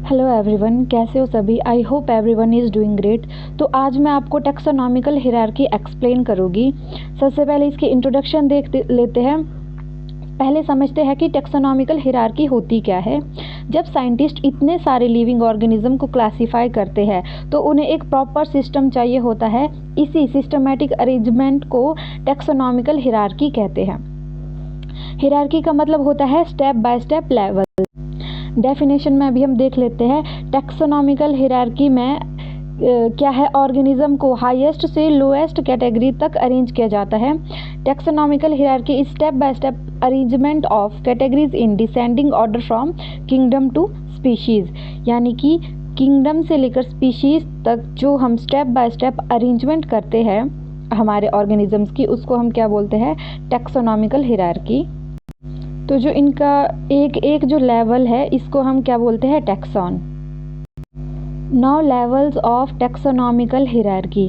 Hello everyone, कैसे हो सभी। I hope everyone is doing great. तो आज मैं आपको टैक्सोनॉमिकल हायरार्की एक्सप्लेन करूँगी। सबसे पहले इसकी इंट्रोडक्शन देख लेते हैं। पहले समझते हैं कि टैक्सोनॉमिकल हायरार्की होती क्या है। जब साइंटिस्ट इतने सारे लिविंग ऑर्गेनिज्म को क्लासीफाई करते हैं तो उन्हें एक प्रॉपर सिस्टम चाहिए होता है। इसी सिस्टमेटिक अरेंजमेंट को टैक्सोनॉमिकल हायरार्की कहते हैं। हायरार्की का मतलब होता है step by step level. Definition में अभी हम देख लेते हैं। टैक्सोनॉमिकल हायरार्की में क्या है, ऑर्गेनिज्म को हाईएस्ट से लोएस्ट कैटेगरी तक अरेंज किया जाता है। Taxonomical hierarchy is step by step arrangement of categories in descending order from kingdom to species. यानी कि किंगडम से लेकर स्पीशीज तक जो हम स्टेप बाय स्टेप अरेंजमेंट करते हैं हमारे ऑर्गेनिजम्स की, उसको हम क्या बोलते हैं, टैक्सोनॉमिकल हायरार्की। तो जो इनका एक एक जो लेवल है इसको हम क्या बोलते हैं, taxon. Now levels of taxonomical hierarchy.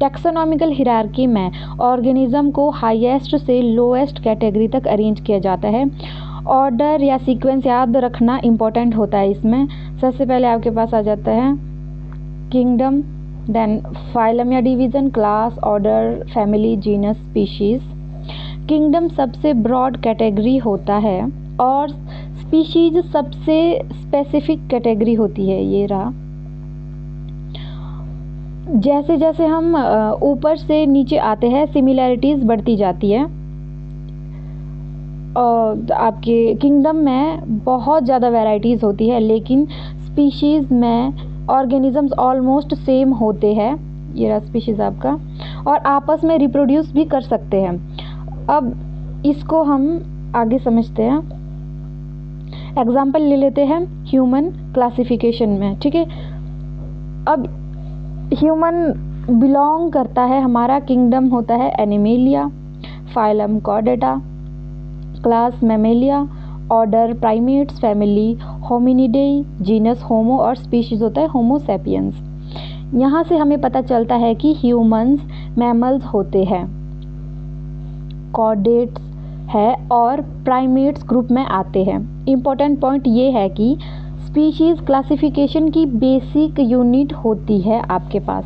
Taxonomical hierarchy में ऑर्गेनिज्म को हाईएस्ट से लोएस्ट कैटेगरी तक अरेंज किया जाता है। ऑर्डर या सीक्वेंस याद रखना इम्पोर्टेंट होता है इसमें। सबसे पहले आपके पास आ जाता है किंगडम, देन फाइलम या division, class, order, family, genus, species. Kingdom सबसे ब्रॉड कैटेगरी होता है और स्पीशीज सबसे स्पेसिफिक कैटेगरी होती है। ये रहा। जैसे जैसे हम ऊपर से नीचे आते हैं सिमिलैरिटीज़ बढ़ती जाती है। और आपके किंगडम में बहुत ज़्यादा वैरायटीज़ होती है, लेकिन स्पीशीज़ में ऑर्गेनिजम्स ऑलमोस्ट सेम होते हैं। ये रहा स्पीशीज़ आपका, और आपस में रिप्रोड्यूस भी कर सकते हैं। अब इसको हम आगे समझते हैं। एग्जाम्पल ले लेते हैं ह्यूमन क्लासिफिकेशन में, ठीक है। अब ह्यूमन बिलोंग करता है, हमारा किंगडम होता है Animalia, phylum Chordata, class Mammalia, order primates, family Hominidae, genus Homo और स्पीशीज होता है होमो सैपियंस। यहाँ से हमें पता चलता है कि ह्यूमंस मैमल्स होते हैं, कॉर्डेट्स है और प्राइमेट्स ग्रुप में आते हैं। इम्पोर्टेंट पॉइंट ये है कि स्पीशीज़ क्लासिफिकेशन की बेसिक यूनिट होती है आपके पास,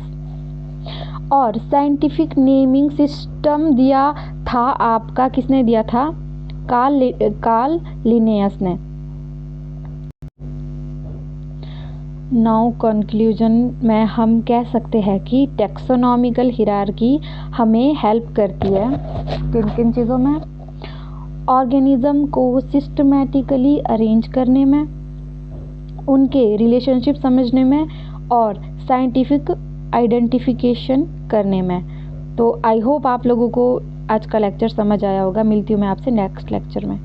और साइंटिफिक नेमिंग सिस्टम दिया था आपका, किसने दिया था, कार्ल लिनेयस ने। नाउ कंक्लूजन में हम कह सकते हैं कि टैक्सोनॉमिकल हायरार्की हमें हेल्प करती है किन किन चीज़ों में, ऑर्गेनिज्म को सिस्टमैटिकली अरेंज करने में, उनके रिलेशनशिप समझने में, और साइंटिफिक आइडेंटिफिकेशन करने में। तो आई होप आप लोगों को आज का लेक्चर समझ आया होगा। मिलती हूँ मैं आपसे नेक्स्ट लेक्चर में।